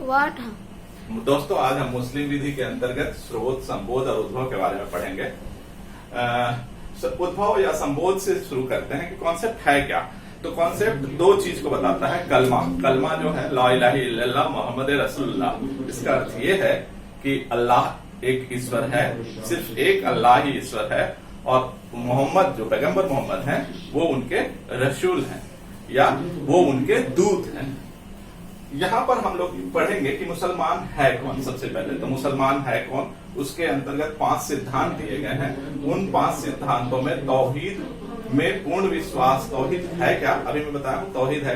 वाट। दोस्तों, आज हम मुस्लिम विधि के अंतर्गत स्रोत, संबोध और उद्भव के बारे में पढ़ेंगे। उद्भव या संबोध से शुरू करते हैं कि कॉन्सेप्ट है क्या। तो कॉन्सेप्ट दो चीज को बताता है। कलमा जो है ला इलाहा इल्लल्लाह मोहम्मद रसूलुल्लाह, इसका अर्थ ये है कि अल्लाह एक ईश्वर है, सिर्फ एक अल्लाह ही ईश्वर है, और मोहम्मद जो पैगंबर मोहम्मद हैं वो उनके रसूल हैं या वो उनके दूत हैं। यहाँ पर हम लोग पढ़ेंगे कि मुसलमान है कौन। सबसे पहले तो मुसलमान है कौन, उसके अंतर्गत 5 सिद्धांत दिए गए हैं। उन 5 सिद्धांतों में तौहीद में पूर्ण विश्वास। तौहीद है क्या, अभी मैं बताया हूँ। तौहीद है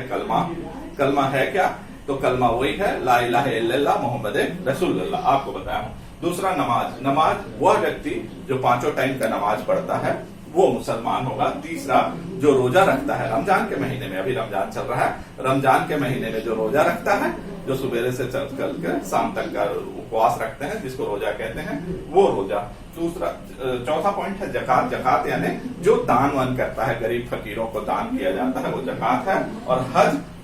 कलमा है क्या, तो कलमा वही है ला इलाहा इल्लल्लाह मोहम्मद रसूलुल्लाह, आपको बताया हूँ। दूसरा नमाज वह व्यक्ति जो 5 टाइम का नमाज पढ़ता है वो मुसलमान होगा। तीसरा जो रोजा रखता है रमजान के महीने में, अभी रमजान चल रहा है, रमजान के महीने में जो रोजा रखता है, जो सुबह से चल कर शाम तक का उपवास रखते हैं, जिसको रोजा कहते हैं, वो रोजा। चौथा पॉइंट है जकात यानी जो दान वान करता है, गरीब फकीरों को दान किया जाता है, वो जकात है। और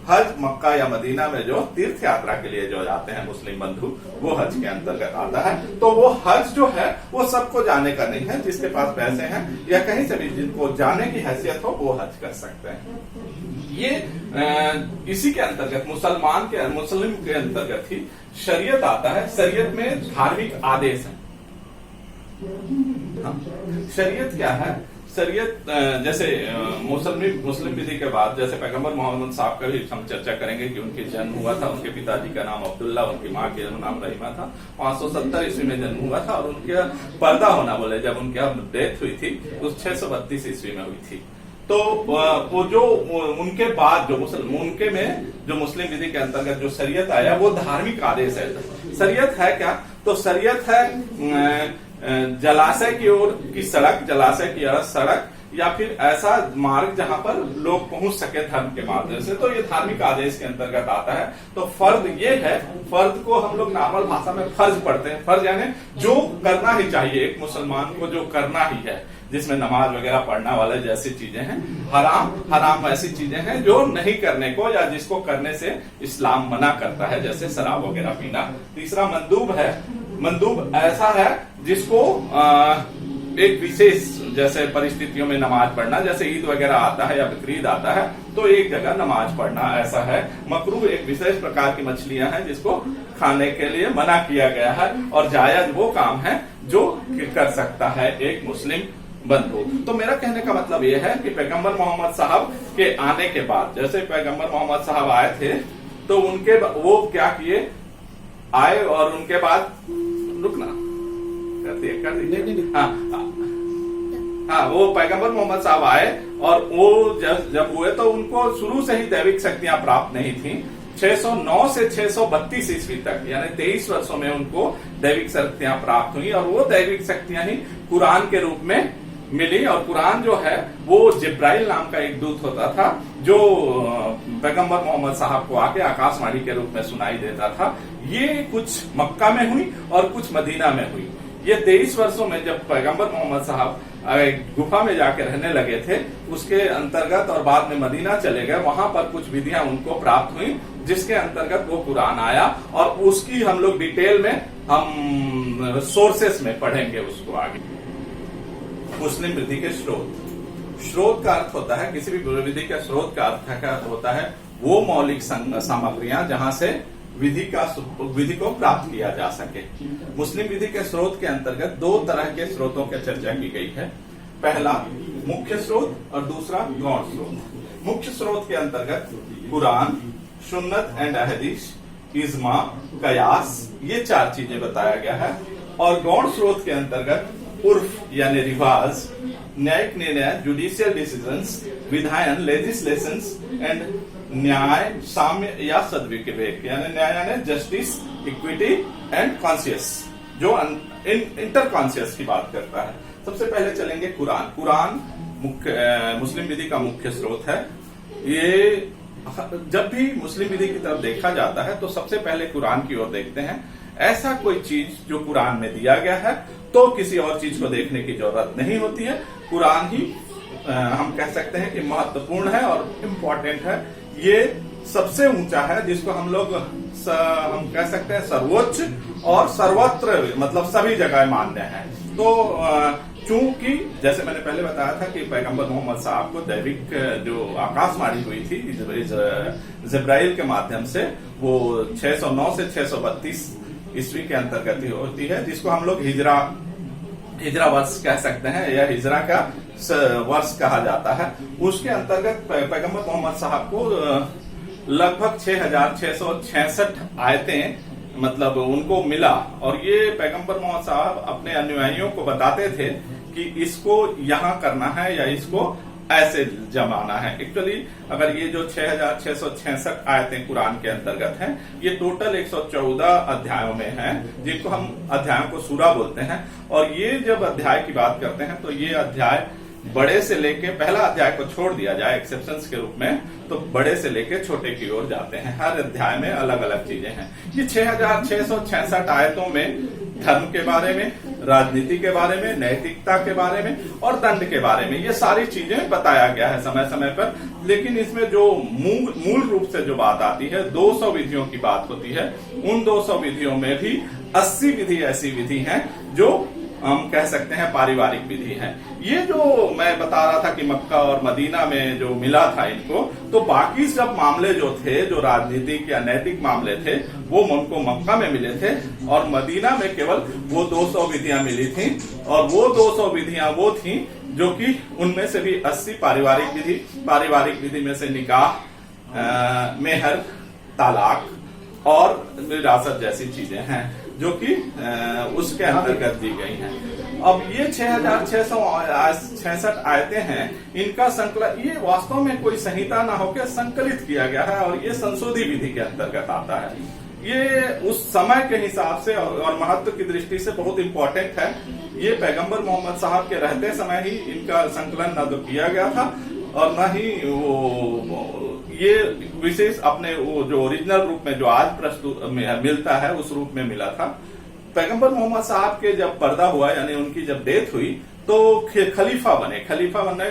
हज मक्का या मदीना में जो तीर्थ यात्रा के लिए जो जाते हैं मुस्लिम बंधु, वो हज के अंतर्गत आता है। तो वो हज जो है वो सबको जाने का नहीं है। जिसके पास पैसे हैं या कहीं से भी जिनको जाने की हैसियत हो वो हज कर सकते हैं। ये इसी के अंतर्गत मुस्लिम के अंतर्गत ही शरीयत आता है। शरीयत में धार्मिक आदेश है। शरीयत क्या है? शरीयत जैसे मुस्लिम विधि के बाद जैसे पैगंबर मोहम्मद साहब का भी हम चर्चा करेंगे कि उनके जन्म हुआ था। उनके पिताजी का नाम अब्दुल्ला, उनकी माँ के नाम रहीमा था। 570 ईस्वी में जन्म हुआ था और उनके पर्दा होना बोले जब उनकी डेथ हुई थी उस 632 ईस्वी में हुई थी। तो वो जो उनके बाद उनके में जो मुस्लिम विधि के अंतर्गत जो शरीयत आया वो धार्मिक आदेश है। शरीयत है क्या? तो शरीयत है जलाशय की ओर की सड़क, जलाशय की ओर सड़क या फिर ऐसा मार्ग जहां पर लोग पहुंच सके धर्म के माध्यम से, तो ये धार्मिक आदेश के अंतर्गत आता है। तो फर्ज ये है, फर्ज को हम लोग नॉर्मल भाषा में फर्ज पढ़ते हैं। फर्ज यानी जो करना ही चाहिए, एक मुसलमान को जो करना ही है, जिसमें नमाज वगैरह पढ़ना वाले जैसी चीजें हैं। हराम ऐसी चीजें हैं जो नहीं करने को या जिसको करने से इस्लाम मना करता है, जैसे शराब वगैरह पीना। तीसरा मंदूब है। मंदूब ऐसा है जिसको एक विशेष जैसे परिस्थितियों में नमाज पढ़ना, जैसे ईद वगैरह आता है या बकरीद आता है तो एक जगह नमाज पढ़ना, ऐसा है। मकरूह एक विशेष प्रकार की मछलियां हैं जिसको खाने के लिए मना किया गया है। और जायज वो काम है जो कर सकता है एक मुस्लिम बंधु। तो मेरा कहने का मतलब यह है कि पैगंबर मोहम्मद साहब के आने के बाद, जैसे पैगंबर मोहम्मद साहब आए थे तो उनके वो क्या किए, आए और उनके बाद रुकना कर दिए। हाँ, वो पैगंबर मोहम्मद साहब आए और वो जब हुए तो उनको शुरू से ही दैविक शक्तियां प्राप्त नहीं थी। 609 से 632 ईस्वी तक यानी 23 वर्षों में उनको दैविक शक्तियां प्राप्त हुई और वो दैविक शक्तियां ही कुरान के रूप में मिली। और कुरान जो है वो जिब्राइल नाम का एक दूत होता था जो पैगंबर मोहम्मद साहब को आके आकाशवाणी के रूप में सुनाई देता था। ये कुछ मक्का में हुई और कुछ मदीना में हुई। ये 23 वर्षों में जब पैगंबर मोहम्मद साहब गुफा में जाके रहने लगे थे उसके अंतर्गत और बाद में मदीना चले गए, वहां पर कुछ विधियां उनको प्राप्त हुई जिसके अंतर्गत वो कुरान आया। और उसकी हम लोग डिटेल में हम सोर्सेस में पढ़ेंगे उसको आगे। मुस्लिम विधि के स्रोत का अर्थ होता है, किसी भी विधि का स्रोत का अर्थ होता है वो मौलिक सामग्रियां जहां से विधि को प्राप्त किया जा सके। मुस्लिम विधि के स्रोत के अंतर्गत 2 तरह के स्रोतों की चर्चा की गई है। पहला मुख्य स्रोत और दूसरा गौण स्रोत। मुख्य स्रोत के अंतर्गत कुरान, सुन्नत एंड हदीस, इज्मा, कयास, ये 4 चीजें बताया गया है। और गौण स्रोत के अंतर्गत उर्फ यानी रिवाज, न्यायिक निर्णय, जुडिशियल डिसीजंस, विधायन, लेजिस्लेशंस एंड न्याय, साम्य या सद्विवेक यानी न्याय यानी जस्टिस, इक्विटी एंड कॉन्शियस, जो इंटर कॉन्शियस की बात करता है। सबसे पहले चलेंगे कुरान मुस्लिम विधि का मुख्य स्रोत है। ये जब भी मुस्लिम विधि की तरफ देखा जाता है तो सबसे पहले कुरान की ओर देखते हैं। ऐसा कोई चीज जो कुरान में दिया गया है तो किसी और चीज को देखने की जरूरत नहीं होती है। कुरान ही हम कह सकते हैं कि महत्वपूर्ण है और इम्पोर्टेंट है। ये सबसे ऊंचा है, जिसको हम लोग हम कह सकते हैं सर्वोच्च और सर्वत्र, मतलब सभी जगह मान्य है। तो चूंकि जैसे मैंने पहले बताया था कि पैगंबर मोहम्मद साहब को दैविक जो आकाशवाणी हुई थी जिब्राइल के माध्यम से, वो 609 से 632 ईस्वी के अंतर्गत होती है, जिसको हम लोग हिजरा वर्ष कह सकते हैं या हिजरा का वर्ष कहा जाता है। उसके अंतर्गत पैगंबर मोहम्मद साहब को लगभग 6666 आयतें मतलब उनको मिला, और ये पैगंबर मोहम्मद साहब अपने अनुयायियों को बताते थे कि इसको यहाँ करना है या इसको ऐसे जमाना है। एक्चुअली अगर ये जो 6666 आयतें कुरान के अंतर्गत हैं, ये टोटल 114 अध्यायों में हैं, जिनको हम अध्यायों को सूरा बोलते हैं। और ये जब अध्याय की बात करते हैं तो ये अध्याय बड़े से लेके, पहला अध्याय को छोड़ दिया जाए एक्सेप्शंस के रूप में, तो बड़े से लेके छोटे की ओर जाते हैं। हर अध्याय में अलग अलग चीजें हैं। ये 6666 आयतों में धर्म के बारे में, राजनीति के बारे में, नैतिकता के बारे में और दंड के बारे में ये सारी चीजें बताया गया है समय समय पर। लेकिन इसमें जो मूल रूप से जो बात आती है, 200 विधियों की बात होती है। उन 200 विधियों में भी 80 विधि ऐसी विधि हैं जो हम कह सकते हैं पारिवारिक विधि है। ये जो मैं बता रहा था कि मक्का और मदीना में जो मिला था इनको, तो बाकी सब मामले जो थे, जो राजनीतिक या नैतिक मामले थे, वो उनको मक्का में मिले थे, और मदीना में केवल वो 200 विधियां मिली थी। और वो 200 विधियां वो थी जो कि उनमें से भी 80 पारिवारिक विधि में से निकाह, मेहर, तालाक और विरासत जैसी चीजें हैं जो कि उसके अंतर्गत दी गई हैं। अब ये 6666 आयतें हैं, इनका संकलन, ये वास्तव में कोई संहिता ना होकर संकलित किया गया है, और ये संशोधित विधि के अंतर्गत आता है। ये उस समय के हिसाब से और महत्व की दृष्टि से बहुत इंपॉर्टेंट है। ये पैगंबर मोहम्मद साहब के रहते समय ही इनका संकलन न तो किया गया था और न ही वो ये विशेष अपने वो जो ओरिजिनल रूप में जो आज प्रस्तुत मिलता है उस रूप में मिला था। पैगंबर मोहम्मद साहब के जब पर्दा हुआ, यानी उनकी जब डेथ हुई, तो खलीफा बने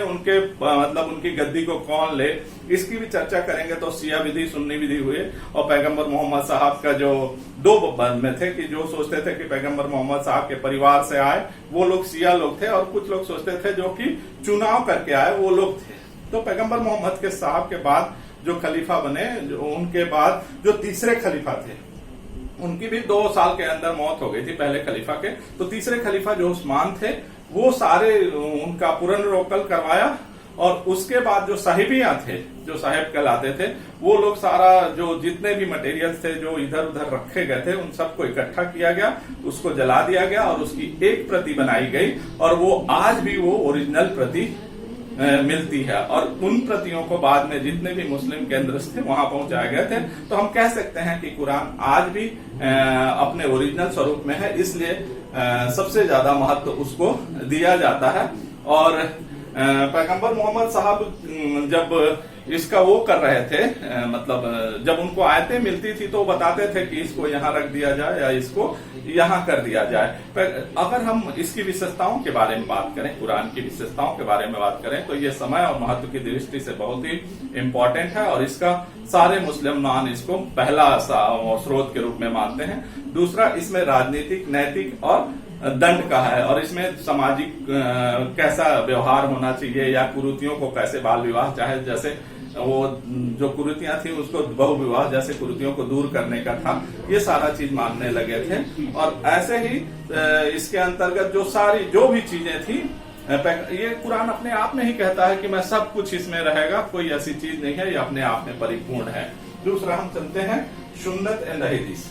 उनके मतलब उनकी गद्दी को कौन ले, इसकी भी चर्चा करेंगे। तो शिया विधि, सुन्नी विधि हुए, और पैगंबर मोहम्मद साहब का जो दो बंद में थे कि जो सोचते थे कि पैगंबर मोहम्मद साहब के परिवार से आए वो लोग शिया लोग थे, और कुछ लोग सोचते थे जो कि चुनाव करके आए वो लोग थे। तो पैगंबर मोहम्मद के साहब के बाद जो खलीफा बने, जो उनके बाद जो तीसरे खलीफा थे, उनकी भी 2 साल के अंदर मौत हो गई थी पहले खलीफा के। तो तीसरे खलीफा जो उस्मान थे, वो सारे उनका पुनर्वलोकन करवाया, और उसके बाद जो साहिबियां थे, जो साहिब कहलाते थे, वो लोग सारा जो जितने भी मटेरियल थे जो इधर उधर रखे गए थे, उन सबको इकट्ठा किया गया, उसको जला दिया गया और उसकी एक प्रति बनाई गई, और वो आज भी वो ओरिजिनल प्रति मिलती है। और उन प्रतियों को बाद में जितने भी मुस्लिम केंद्र थे वहां पहुंचाए गए थे। तो हम कह सकते हैं कि कुरान आज भी अपने ओरिजिनल स्वरूप में है, इसलिए सबसे ज्यादा महत्व उसको दिया जाता है। और पैगंबर मोहम्मद साहब जब इसका वो कर रहे थे, मतलब जब उनको आयतें मिलती थी तो बताते थे कि इसको यहाँ रख दिया जाए या इसको यहाँ कर दिया जाए। अगर हम इसकी विशेषताओं के बारे में बात करें, कुरान की विशेषताओं के बारे में बात करें, तो ये समय और महत्व की दृष्टि से बहुत ही इम्पोर्टेंट है, और इसका सारे मुसलमान इसको पहला स्रोत के रूप में मानते हैं। दूसरा, इसमें राजनीतिक, नैतिक और दंड का है, और इसमें सामाजिक कैसा व्यवहार होना चाहिए, या कुरीतियों को कैसे, बाल विवाह चाहे जैसे वो जो कुरीतियां थी उसको बहु विवाह जैसे कुरीतियों को दूर करने का था, ये सारा चीज मानने लगे थे। और ऐसे ही इसके अंतर्गत जो भी चीजें थी, ये कुरान अपने आप में ही कहता है कि मैं सब कुछ इसमें रहेगा, कोई ऐसी चीज नहीं है, ये अपने आप में परिपूर्ण है। दूसरा, हम चलते हैं सुन्नत एंड हदीस।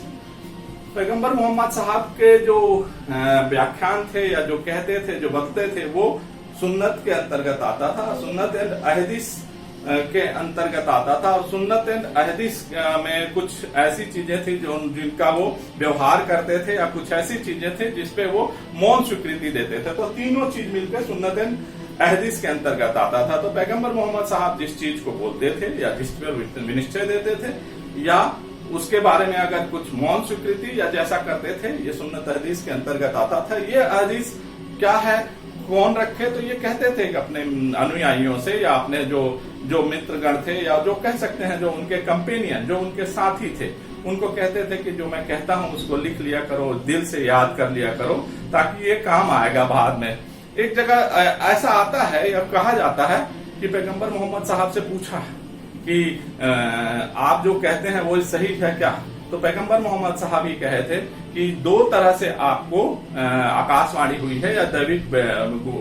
पैगंबर मोहम्मद साहब के जो व्याख्यान थे या जो कहते थे, जो बकते थे, वो सुन्नत के अंतर्गत आता था, सुन्नत एंड अहदीस के अंतर्गत आता था। और सुन्नत एंड अहदीस में कुछ ऐसी चीजें थी जो जिनका वो व्यवहार करते थे, या कुछ ऐसी चीजें थी जिसपे वो मौन स्वीकृति देते थे। तो तीनों चीज मिलकर सुन्नत एंड अहदीस के अंतर्गत आता था। तो पैगंबर मोहम्मद साहब जिस चीज को बोलते थे या जिस पर विनिश्चय देते थे, या उसके बारे में अगर कुछ मौन स्वीकृति या जैसा करते थे, ये सुन्नत हदीस के अंतर्गत आता था। ये हदीस क्या है, कौन रखे, तो ये कहते थे कि अपने अनुयायियों से या अपने जो जो मित्रगण थे या जो कह सकते हैं जो उनके कंपेनियन, जो उनके साथी थे, उनको कहते थे कि जो मैं कहता हूं उसको लिख लिया करो, दिल से याद कर लिया करो, ताकि ये काम आएगा बाद में। एक जगह ऐसा आता है या कहा जाता है कि पैगंबर मोहम्मद साहब से पूछा कि आप जो कहते हैं वो सही है क्या? तो पैगंबर मोहम्मद साहब ही कहे थे कि दो तरह से आपको आकाशवाणी हुई है या दैविक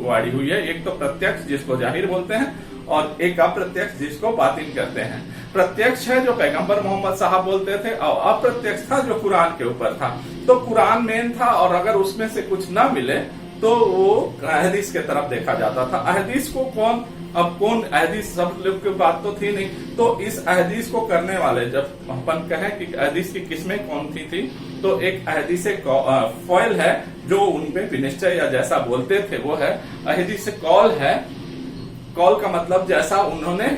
वाणी हुई है। एक तो प्रत्यक्ष जिसको जाहिर बोलते हैं, और एक अप्रत्यक्ष जिसको बातिन कहते हैं। प्रत्यक्ष है जो पैगंबर मोहम्मद साहब बोलते थे, और अप्रत्यक्ष था जो कुरान के ऊपर था। तो कुरान मेन था, और अगर उसमें से कुछ ना मिले तो वो अहदीस के तरफ देखा जाता था। अहदीस को कौन अहदीस, सब लोग की बात तो थी नहीं, तो इस अहदीस को करने वाले, जब अपन कहें कि अहदीस की किस्में कौन थी, तो एक अहदीस फॉइल है जो उनपे विनिश्चय या जैसा बोलते थे वो है। अहदीस कौल है, कौल का मतलब जैसा उन्होंने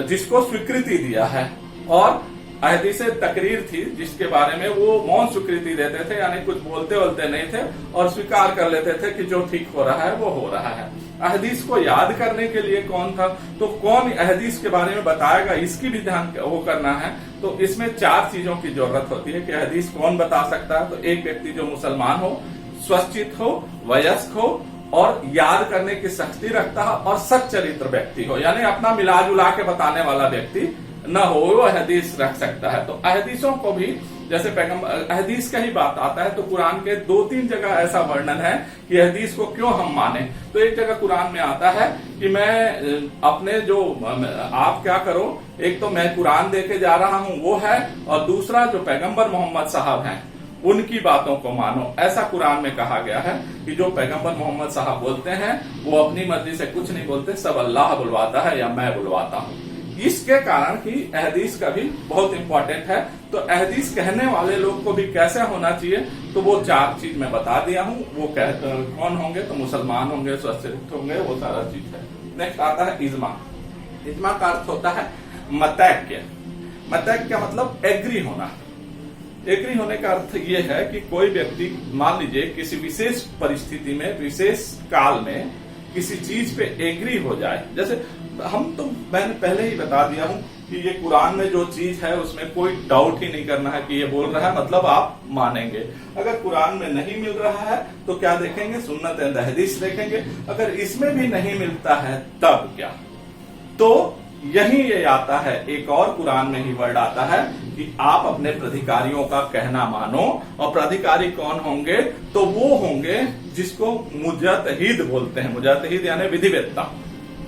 जिसको स्वीकृति दिया है, और अहदीस तकरीर थी जिसके बारे में वो मौन स्वीकृति देते थे, यानी कुछ बोलते नहीं थे और स्वीकार कर लेते थे कि जो ठीक हो रहा है वो हो रहा है। अहदीस को याद करने के लिए कौन था, तो कौन अहदीस के बारे में बताएगा, इसकी भी ध्यान वो करना है। तो इसमें 4 चीजों की जरूरत होती है कि अहदीस कौन बता सकता है। तो एक व्यक्ति जो मुसलमान हो, स्वचित हो, वयस्क हो, और याद करने की शक्ति रखता है, और सच्चरित्र व्यक्ति हो, यानी अपना मिला जुला के बताने वाला व्यक्ति न हो, वो अहदीस रख सकता है। तो अहदीसों को भी जैसे पैगंबर अहदीस का ही बात आता है, तो कुरान के 2-3 जगह ऐसा वर्णन है कि अहदीस को क्यों हम माने। तो एक जगह कुरान में आता है कि मैं अपने जो आप क्या करो, एक तो मैं कुरान देके जा रहा हूं वो है, और दूसरा जो पैगंबर मोहम्मद साहब हैं उनकी बातों को मानो। ऐसा कुरान में कहा गया है कि जो पैगंबर मोहम्मद साहब बोलते हैं वो अपनी मर्जी से कुछ नहीं बोलते, सब अल्लाह बुलवाता है या मैं बुलवाता हूं। इसके कारण ही अहदीस का भी बहुत इंपॉर्टेंट है। तो अहदीस कहने वाले लोग को भी कैसे होना चाहिए, तो वो 4 चीज मैं बता दिया हूं। वो कौन होंगे, तो मुसलमान होंगे, स्वचरित्र होंगे, वो सारा चीज है। नेक्स्ट आता है इज्मा। इज्मा का अर्थ होता है मतैक्य। मतैक्य का मतलब एग्री होना। एग्री होने का अर्थ ये है कि कोई व्यक्ति मान लीजिए किसी विशेष परिस्थिति में, विशेष काल में किसी चीज पे एग्री हो जाए। जैसे मैंने पहले ही बता दिया हूं कि ये कुरान में जो चीज है उसमें कोई डाउट ही नहीं करना है कि ये बोल रहा है, मतलब आप मानेंगे। अगर कुरान में नहीं मिल रहा है तो क्या देखेंगे, सुन्नत एंड हदीस देखेंगे। अगर इसमें भी नहीं मिलता है तब क्या, तो यही ये आता है, एक और कुरान में ही वर्ड आता है कि आप अपने प्राधिकारियों का कहना मानो। और प्राधिकारी कौन होंगे, तो वो होंगे जिसको मुजतहिद बोलते हैं। मुजतहिद यानी विधिवेत्ता।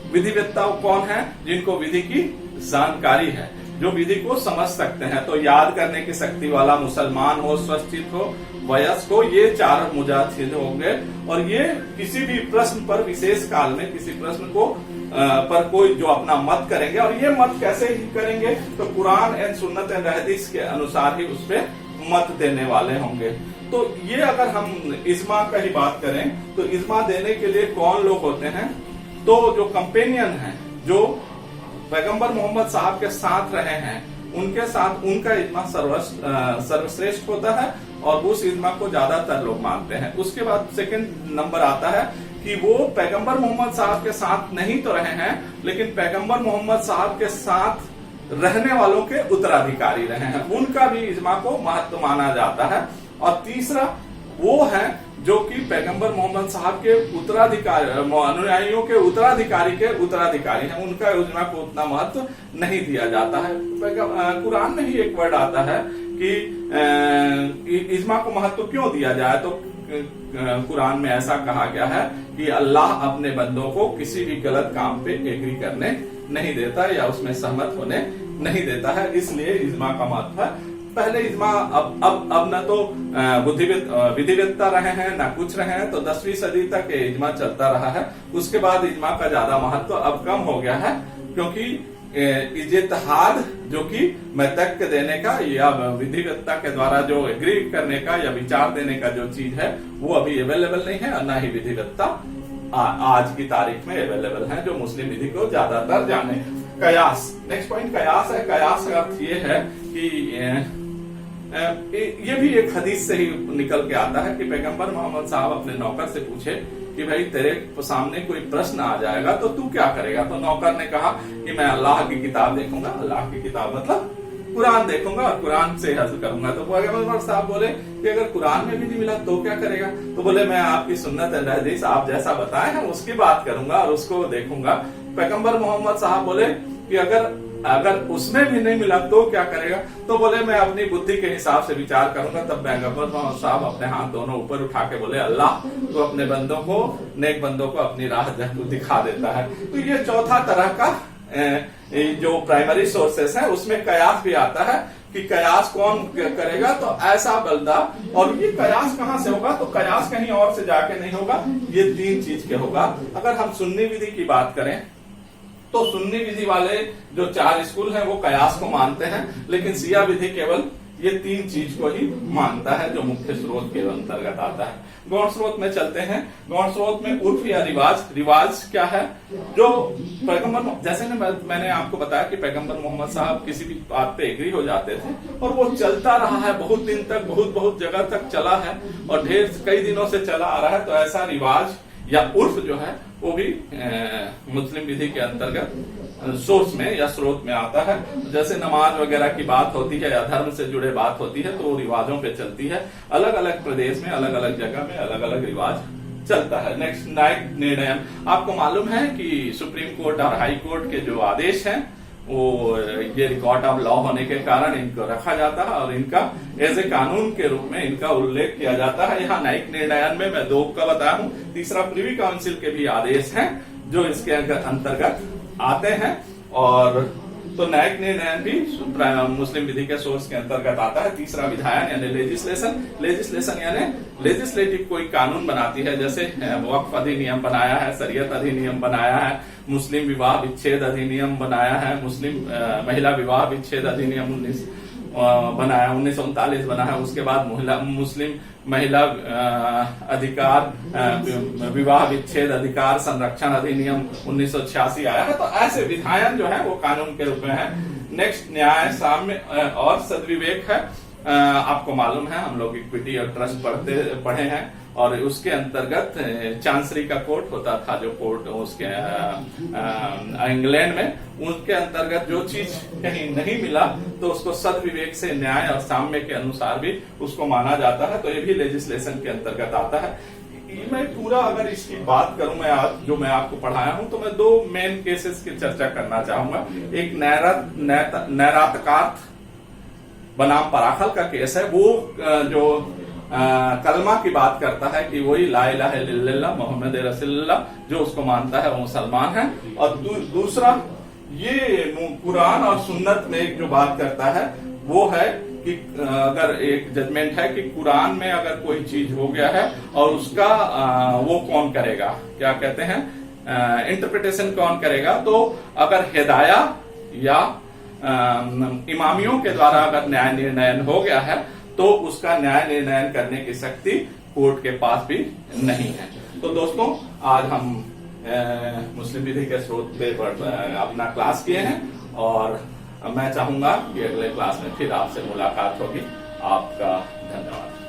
विधिवेत्ता कौन है, जिनको विधि की जानकारी है, जो विधि को समझ सकते हैं। तो याद करने की शक्ति वाला मुसलमान हो, स्वस्थित हो, वयस्क हो, ये 4 मुजाहिद होंगे। और ये किसी भी प्रश्न पर, विशेष काल में किसी प्रश्न को पर कोई जो अपना मत करेंगे, और ये मत कैसे ही करेंगे, तो कुरान एंड सुन्नत एंड हदीस के अनुसार ही उसमें मत देने वाले होंगे। तो ये अगर हम इज्मा का ही बात करें, तो इज्मा देने के लिए कौन लोग होते हैं, तो जो कंपेनियन हैं, जो पैगंबर मोहम्मद साहब के साथ रहे हैं, उनके साथ उनका इज्मा सर्वश्रेष्ठ होता है, और उस इज्मा को ज्यादातर लोग मानते हैं। उसके बाद सेकंड नंबर आता है कि वो पैगंबर मोहम्मद साहब के साथ नहीं तो रहे हैं, लेकिन पैगंबर मोहम्मद साहब के साथ रहने वालों के उत्तराधिकारी रहे हैं, उनका भी इज्मा को महत्व माना जाता है। और तीसरा वो है जो कि पैगंबर मोहम्मद साहब के उत्तराधिकारी, अनुयायियों के उत्तराधिकारी हैं, उनका इज्मा को उतना महत्व नहीं दिया जाता है। कुरान में ही एक वर्ड आता है कि इज्मा को महत्व क्यों दिया जाए, तो कुरान में ऐसा कहा गया है कि अल्लाह अपने बंदों को किसी भी गलत काम पे एग्री करने नहीं देता या उसमें सहमत होने नहीं देता है, इसलिए इज्मा का महत्व है। पहले इज्मा अब न तो विधिवेत्ता रहे हैं न कुछ रहे हैं, तो 10वीं सदी तक इज्मा चलता रहा है। उसके बाद इज्मा का ज्यादा महत्व अब कम हो गया है, क्योंकि इज्तिहाद जो कि मतैक्य देने का या विधिवेत्ता के द्वारा जो एग्री करने का या विचार देने का जो चीज है वो अभी अवेलेबल नहीं है, और न ही विधिवेत्ता आज की तारीख में अवेलेबल है जो मुस्लिम विधि को ज्यादातर जाने। कयास, नेक्स्ट पॉइंट कयास है। कयास का अर्थ ये है कि ये भी एक हदीस से ही निकल के आता है कि पैगंबर मोहम्मद साहब अपने नौकर से पूछे कि भाई तेरे सामने कोई प्रश्न आ जाएगा तो तू क्या करेगा। तो नौकर ने कहा कि मैं अल्लाह की किताब देखूंगा। अल्लाह की किताब मतलब कुरान देखूंगा और कुरान से हल करूंगा। तो पैगंबर साहब बोले कि अगर कुरान में भी नहीं मिला तो क्या करेगा। तो बोले मैं आपकी सुन्नत हदीस आप जैसा बताए हैं उसकी बात करूंगा और उसको देखूंगा। पैगंबर मोहम्मद साहब बोले कि अगर उसमें भी नहीं मिला तो क्या करेगा। तो बोले मैं अपनी बुद्धि के हिसाब से विचार करूंगा। तब पैगंबर मोहम्मद साहब अपने हाथ दोनों ऊपर उठा के बोले अल्लाह तो अपने बंदों को, नेक बंदों को अपनी राह दिखा देता है। तो ये चौथा तरह का जो प्राइमरी सोर्सेस है उसमें कयास भी आता है कि कयास कौन करेगा। तो ऐसा बंदा, और ये कयास कहां से होगा, तो कयास कहीं और से जाके नहीं होगा, ये 3 चीज के होगा। अगर हम सुन्नी विधि की बात करें तो सुन्नी विधि वाले जो 4 स्कूल हैं वो कयास को मानते हैं, लेकिन शिया विधि केवल ये 3 चीज को ही मानता है जो मुख्य स्रोत के अंतर्गत आता है। गौण स्रोत में चलते हैं। गौण स्रोत में उर्फ या रिवाज क्या है, जो पैगंबर, जैसे मैंने आपको बताया कि पैगंबर मोहम्मद साहब किसी भी बात पे एग्री हो जाते थे और वो चलता रहा है बहुत दिन तक, बहुत जगह तक चला है और कई दिनों से चला आ रहा है। तो ऐसा रिवाज या उर्फ जो है वो भी मुस्लिम विधि के अंतर्गत सोर्स में या स्रोत में आता है। जैसे नमाज वगैरह की बात होती है या धर्म से जुड़े बात होती है तो वो रिवाजों पे चलती है। अलग अलग प्रदेश में, अलग अलग जगह में अलग अलग रिवाज चलता है। नेक्स्ट, न्यायिक निर्णय। आपको मालूम है कि सुप्रीम कोर्ट और हाई कोर्ट के जो आदेश हैं वो ये रिकॉर्ड ऑफ लॉ होने के कारण इनको रखा जाता है और इनका एज ए कानून के रूप में इनका उल्लेख किया जाता है। यहाँ न्यायिक निर्णयन में मैं 2 का बताया हूँ। तीसरा, प्रिवी काउंसिल के भी आदेश हैं जो इसके अंतर्गत आते हैं। और तो न्यायिक निर्णयन भी मुस्लिम विधि के सोर्स के अंतर्गत आता है। तीसरा, विधायन यानी लेजिस्लेशन यानी लेजिस्लेटिव कोई कानून बनाती है, जैसे वक्फ अधिनियम बनाया है, शरीयत अधिनियम बनाया है, मुस्लिम विवाह विच्छेद अधिनियम बनाया है, मुस्लिम महिला विवाह विच्छेद अधिनियम 1939 बना है। उसके बाद मुस्लिम महिला अधिकार विवाह विच्छेद अधिकार संरक्षण अधिनियम 1986 आया है। तो ऐसे विधायन जो है वो कानून के रूप में है। नेक्स्ट, न्याय, साम्य और सद्विवेक है। आपको मालूम है हम लोग इक्विटी और ट्रस्ट पढ़े हैं और उसके अंतर्गत चांसरी का कोर्ट होता था, जो कोर्ट उसके इंग्लैंड में, उनके अंतर्गत जो चीज कहीं नहीं मिला तो उसको सद्विवेक से, न्याय और साम्य के अनुसार भी उसको माना जाता है। तो ये भी लेजिस्लेशन के अंतर्गत आता है। मैं पूरा अगर इसकी बात करूं, मैं आज जो मैं आपको पढ़ाया हूं, तो मैं 2 मेन केसेस की चर्चा करना चाहूंगा। एक नैरातकार्थ बनाम पराखल का केस है। वो जो कलमा की बात करता है कि वही ला इलाहा इल्लल्लाह मोहम्मद रसूलुल्लाह, जो उसको मानता है वो मुसलमान है। और दूसरा, ये कुरान और सुन्नत में एक जो बात करता है वो है कि अगर एक जजमेंट है कि कुरान में अगर कोई चीज हो गया है और उसका वो कौन करेगा, क्या कहते हैं, इंटरप्रिटेशन कौन करेगा। तो अगर हिदाया या इमामियों के द्वारा अगर न्याय निर्णयन हो गया है तो उसका न्याय निर्णयन करने की शक्ति कोर्ट के पास भी नहीं है। तो दोस्तों, आज हम मुस्लिम विधि के स्रोत पे अपना क्लास किए हैं और मैं चाहूंगा कि अगले क्लास में फिर आपसे मुलाकात होगी। आपका धन्यवाद।